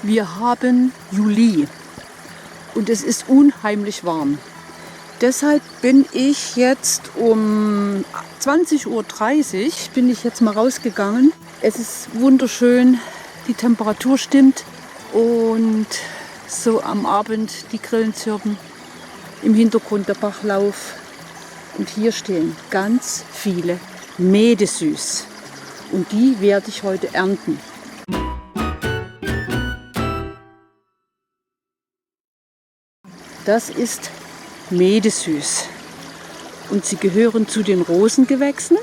Wir haben Juli und es ist unheimlich warm. Deshalb bin ich jetzt um 20:30 Uhr bin ich jetzt mal rausgegangen. Es ist wunderschön, die Temperatur stimmt und so am Abend die Grillen zirpen, im Hintergrund der Bachlauf. Und hier stehen ganz viele Mädesüß und die werde ich heute ernten. Das ist Mädesüß und sie gehören zu den Rosengewächsen.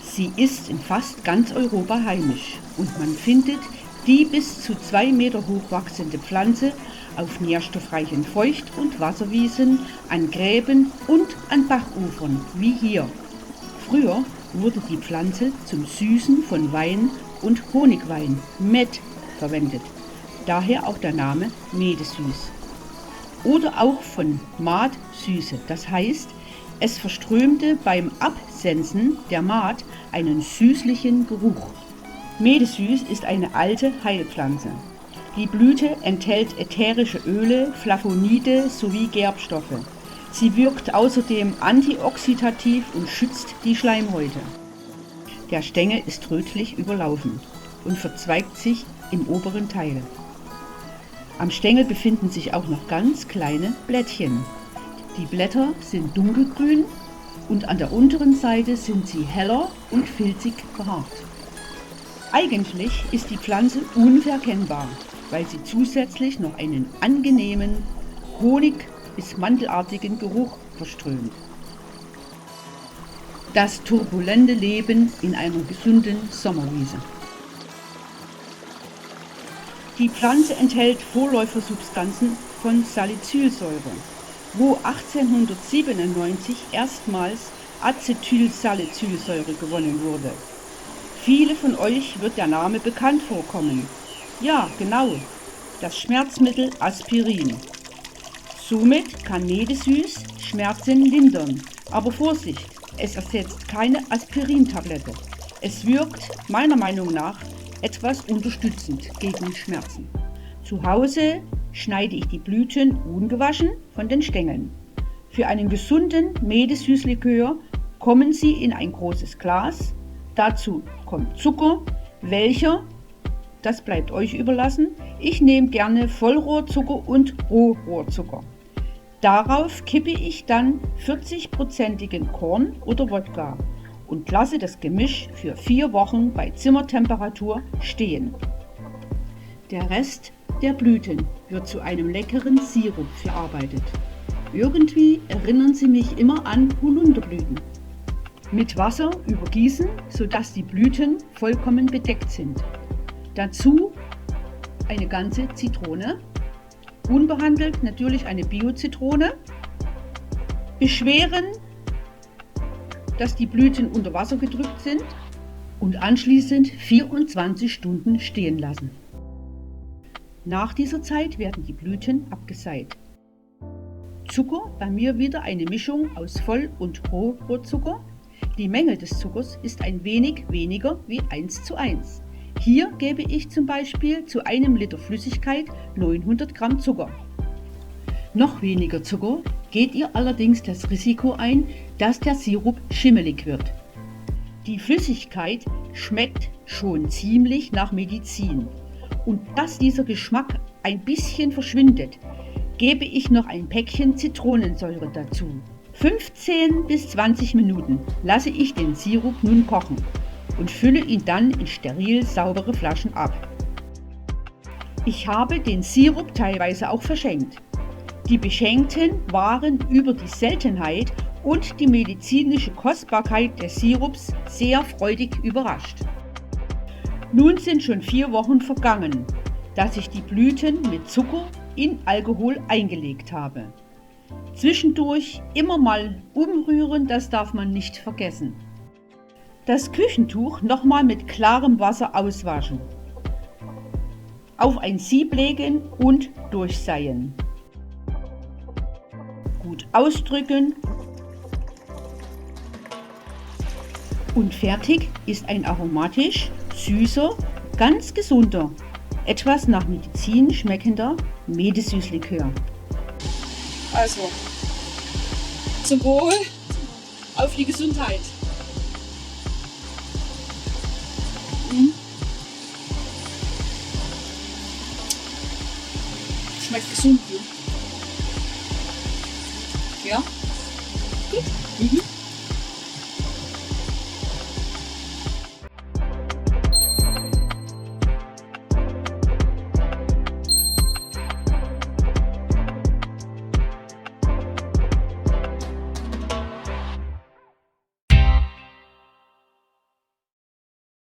Sie ist in fast ganz Europa heimisch und man findet die bis zu 2 Meter hoch wachsende Pflanze auf nährstoffreichen Feucht- und Wasserwiesen, an Gräben und an Bachufern, wie hier. Früher wurde die Pflanze zum Süßen von Wein und Honigwein, Met, verwendet. Daher auch der Name Mädesüß. Oder auch von Maat-Süße, das heißt, es verströmte beim Absensen der Maat einen süßlichen Geruch. Mädesüß ist eine alte Heilpflanze. Die Blüte enthält ätherische Öle, Flavonide sowie Gerbstoffe. Sie wirkt außerdem antioxidativ und schützt die Schleimhäute. Der Stängel ist rötlich überlaufen und verzweigt sich im oberen Teil. Am Stängel befinden sich auch noch ganz kleine Blättchen. Die Blätter sind dunkelgrün und an der unteren Seite sind sie heller und filzig behaart. Eigentlich ist die Pflanze unverkennbar, weil sie zusätzlich noch einen angenehmen, honig- bis mandelartigen Geruch verströmt. Das turbulente Leben in einer gesunden Sommerwiese. Die Pflanze enthält Vorläufersubstanzen von Salicylsäure, wo 1897 erstmals Acetylsalicylsäure gewonnen wurde. Viele von euch wird der Name bekannt vorkommen. Ja, genau, das Schmerzmittel Aspirin. Somit kann Mädesüß Schmerzen lindern. Aber Vorsicht, es ersetzt keine Aspirintablette. Es wirkt meiner Meinung nach etwas unterstützend gegen Schmerzen. Zu Hause schneide ich die Blüten ungewaschen von den Stängeln. Für einen gesunden Mädesüßlikör kommen sie in ein großes Glas. Dazu kommt Zucker, welcher, das bleibt euch überlassen. Ich nehme gerne Vollrohrzucker und Rohrohrzucker. Darauf kippe ich dann 40-prozentigen Korn oder Wodka und lasse das Gemisch für 4 Wochen bei Zimmertemperatur stehen. Der Rest der Blüten wird zu einem leckeren Sirup verarbeitet. Irgendwie erinnern sie mich immer an Holunderblüten. Mit Wasser übergießen, sodass die Blüten vollkommen bedeckt sind. Dazu eine ganze Zitrone, unbehandelt natürlich eine Bio-Zitrone, beschweren, dass die Blüten unter Wasser gedrückt sind und anschließend 24 Stunden stehen lassen. Nach dieser Zeit werden die Blüten abgeseit. Zucker, bei mir wieder eine Mischung aus Voll- und Rohrohrzucker. Die Menge des Zuckers ist ein wenig weniger wie 1:1. Hier gebe ich zum Beispiel zu einem Liter Flüssigkeit 900 Gramm Zucker. Noch weniger Zucker, geht ihr allerdings das Risiko ein, dass der Sirup schimmelig wird. Die Flüssigkeit schmeckt schon ziemlich nach Medizin. Und dass dieser Geschmack ein bisschen verschwindet, gebe ich noch ein Päckchen Zitronensäure dazu. 15 bis 20 Minuten lasse ich den Sirup nun kochen und fülle ihn dann in steril saubere Flaschen ab. Ich habe den Sirup teilweise auch verschenkt. Die Beschenkten waren über die Seltenheit und die medizinische Kostbarkeit des Sirups sehr freudig überrascht. Nun sind schon 4 Wochen vergangen, dass ich die Blüten mit Zucker in Alkohol eingelegt habe. Zwischendurch immer mal umrühren, das darf man nicht vergessen. Das Küchentuch nochmal mit klarem Wasser auswaschen. Auf ein Sieb legen und durchseihen. Gut ausdrücken und fertig ist ein aromatisch, süßer, ganz gesunder etwas nach Medizin schmeckender Medisüßlikör. Also, zum Wohl, auf die Gesundheit. Schmeckt gesund. Ja? Gut.